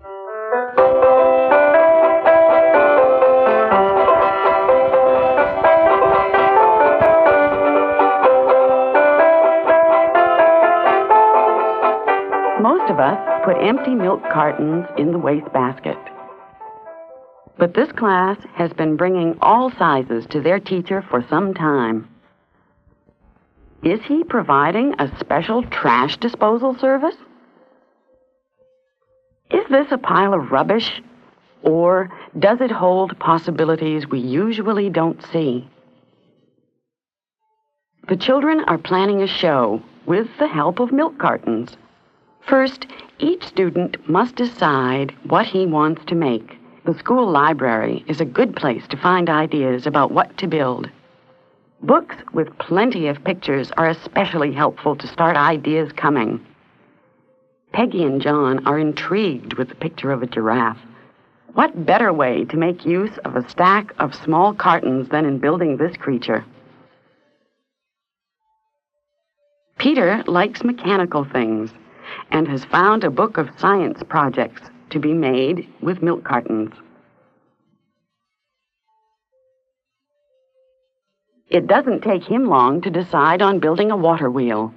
Most of us put empty milk cartons in the wastebasket. But this class has been bringing all sizes to their teacher for some time. Is he providing a special trash disposal service? Is this a pile of rubbish, or does it hold possibilities we usually don't see? The children are planning a show with the help of milk cartons. First, each student must decide what he wants to make. The school library is a good place to find ideas about what to build. Books with plenty of pictures are especially helpful to start ideas coming. Peggy and John are intrigued with the picture of a giraffe. What better way to make use of a stack of small cartons than in building this creature? Peter likes mechanical things and has found a book of science projects to be made with milk cartons. It doesn't take him long to decide on building a water wheel.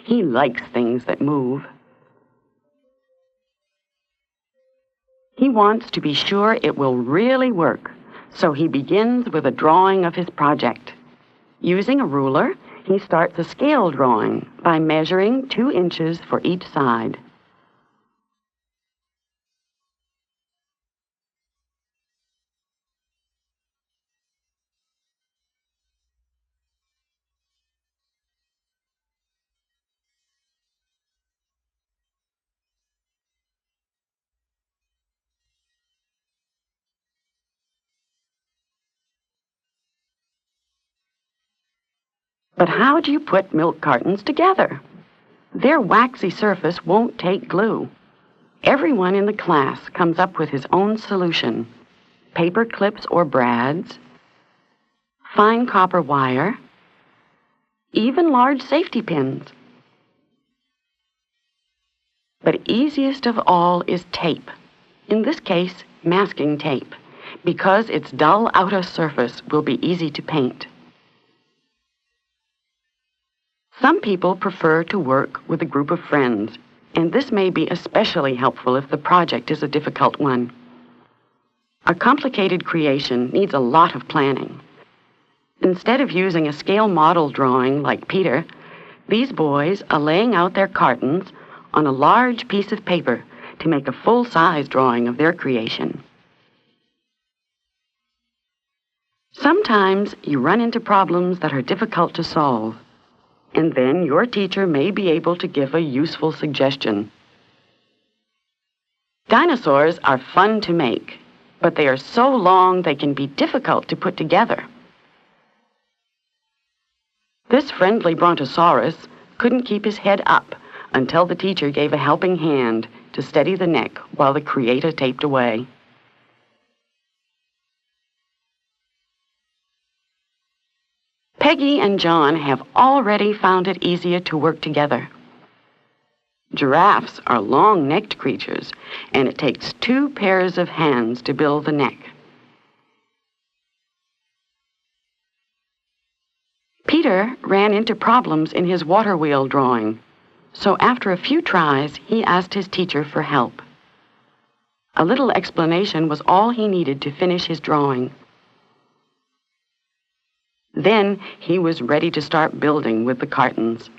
He likes things that move. He wants to be sure it will really work, so he begins with a drawing of his project. Using a ruler, he starts a scale drawing by measuring 2 inches for each side. But how do you put milk cartons together? Their waxy surface won't take glue. Everyone in the class comes up with his own solution: paper clips or brads, fine copper wire, even large safety pins. But easiest of all is tape. In this case, masking tape, because its dull outer surface will be easy to paint. Some people prefer to work with a group of friends, and this may be especially helpful if the project is a difficult one. A complicated creation needs a lot of planning. Instead of using a scale model drawing like Peter, these boys are laying out their cartons on a large piece of paper to make a full-size drawing of their creation. Sometimes you run into problems that are difficult to solve, and then your teacher may be able to give a useful suggestion. Dinosaurs are fun to make, but they are so long they can be difficult to put together. This friendly brontosaurus couldn't keep his head up until the teacher gave a helping hand to steady the neck while the creator taped away. Peggy and John have already found it easier to work together. Giraffes are long-necked creatures, and it takes 2 pairs of hands to build the neck. Peter ran into problems in his water wheel drawing, so after a few tries, he asked his teacher for help. A little explanation was all he needed to finish his drawing. Then he was ready to start building with the cartons.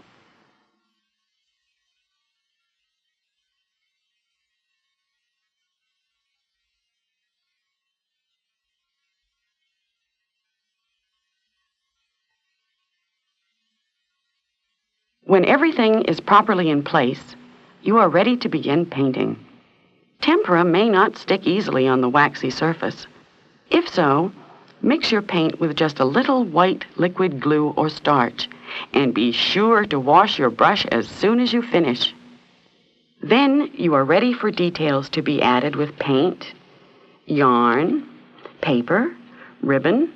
When everything is properly in place, you are ready to begin painting. Tempera may not stick easily on the waxy surface. If so, mix your paint with just a little white liquid glue or starch, and be sure to wash your brush as soon as you finish. Then you are ready for details to be added with paint, yarn, paper, ribbon,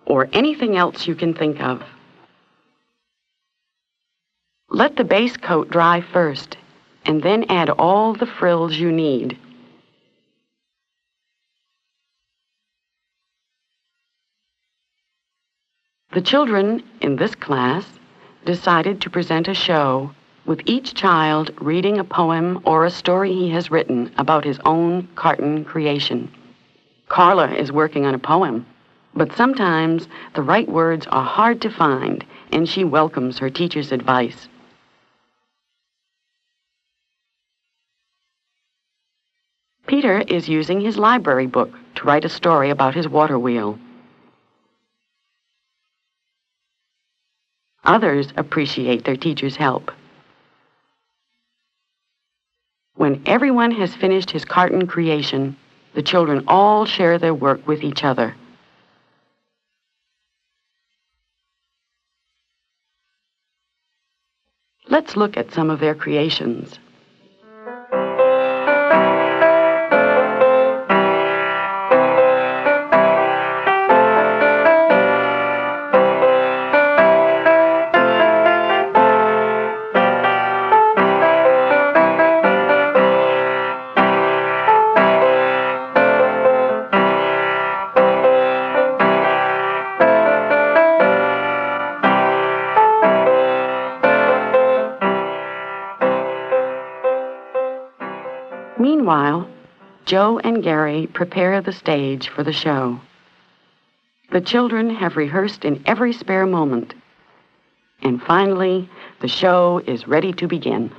or anything else you can think of. Let the base coat dry first, and then add all the frills you need. The children in this class decided to present a show with each child reading a poem or a story he has written about his own carton creation. Carla is working on a poem, but sometimes the right words are hard to find, and she welcomes her teacher's advice. Peter is using his library book to write a story about his water wheel. Others appreciate their teacher's help. When everyone has finished his carton creation, the children all share their work with each other. Let's look at some of their creations. Meanwhile, Joe and Gary prepare the stage for the show. The children have rehearsed in every spare moment. And finally, the show is ready to begin.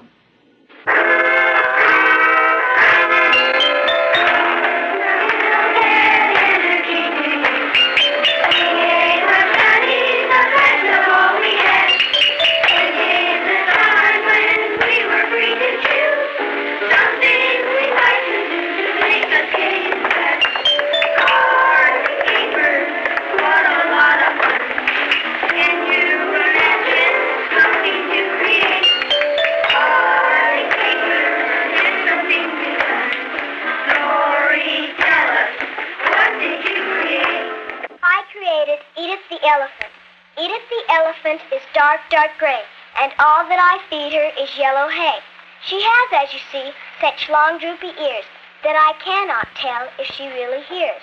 Dark gray, and all that I feed her is yellow hay. She has, as you see, such long droopy ears that I cannot tell if she really hears.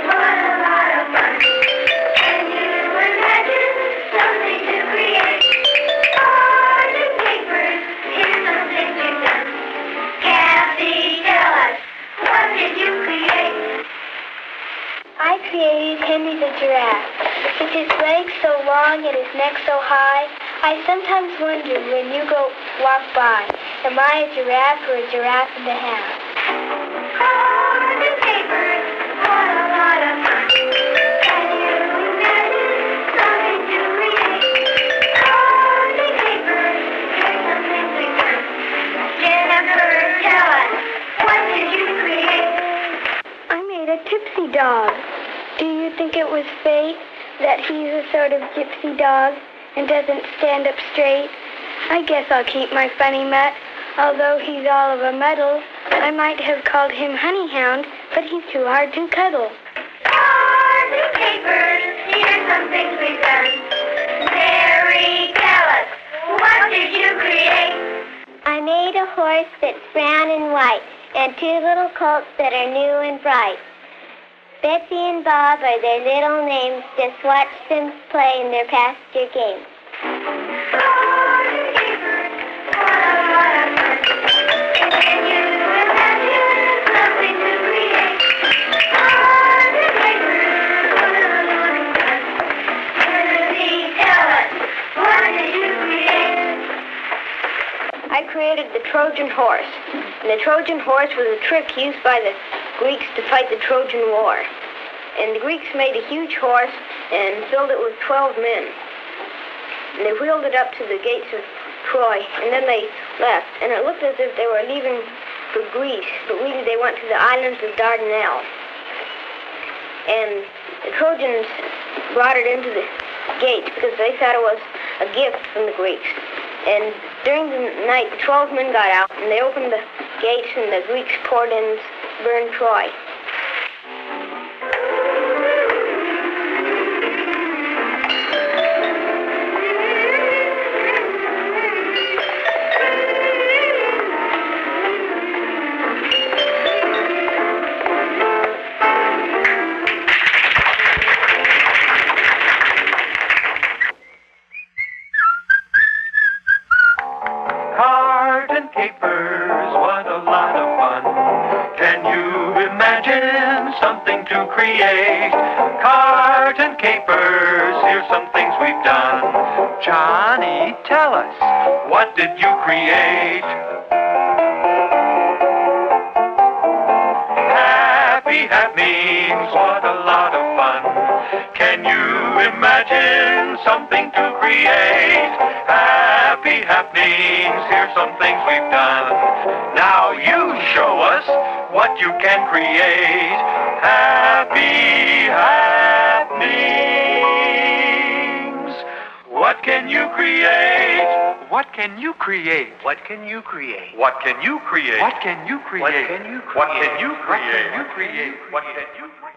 What a lot of fun. Can you imagine something to create? All the papers, here's something you've done. Kathy, tell us, what did you create? I created Henry the giraffe. With his legs so long and his neck so high, I sometimes wonder when you walk by, am I a giraffe or a giraffe and a half? Oh, the papers, what a lot of fun. Can you imagine something to create? Oh, the papers, here's something we've done. Jennifer, tell us, what did you create? I made a tipsy dog. Do you think it was fate that he's a sort of gypsy dog and doesn't stand up straight? I guess I'll keep my funny mutt. Although he's all of a muddle, I might have called him Honey Hound, but he's too hard to cuddle. On the papers, here's some things we've done. Mary, tell us, what did you create? I made a horse that's brown and white, and two little colts that are new and bright. Betsy and Bob are their little names. Just watch them play in their pasture games. Can you imagine something to create? On the papers, what a lot of fun. Timothy, tell us, what did you create? I created the Trojan horse. And the Trojan horse was a trick used by the Greeks to fight the Trojan War. And the Greeks made a huge horse and filled it with 12 men. And they wheeled it up to the gates of Troy, and then they left. And it looked as if they were leaving for Greece, but really they went to the islands of Dardanelles. And the Trojans brought it into the gates because they thought it was a gift from the Greeks. And during the night, the 12 men got out, and they opened the gates, and the Greeks poured in and burned Troy. something to create. Carton capers, here's some things we've done. Johnny, tell us, what did you create? Happy happenings, what a lot of fun. Can you imagine something to create? Happy happenings, here's some things we've done. Now you show us what you can create. Happy happenings. What can you create? What can you create? What can you create? What can you create? What can you create? What can you create? What can you create? What can you create? What can you create?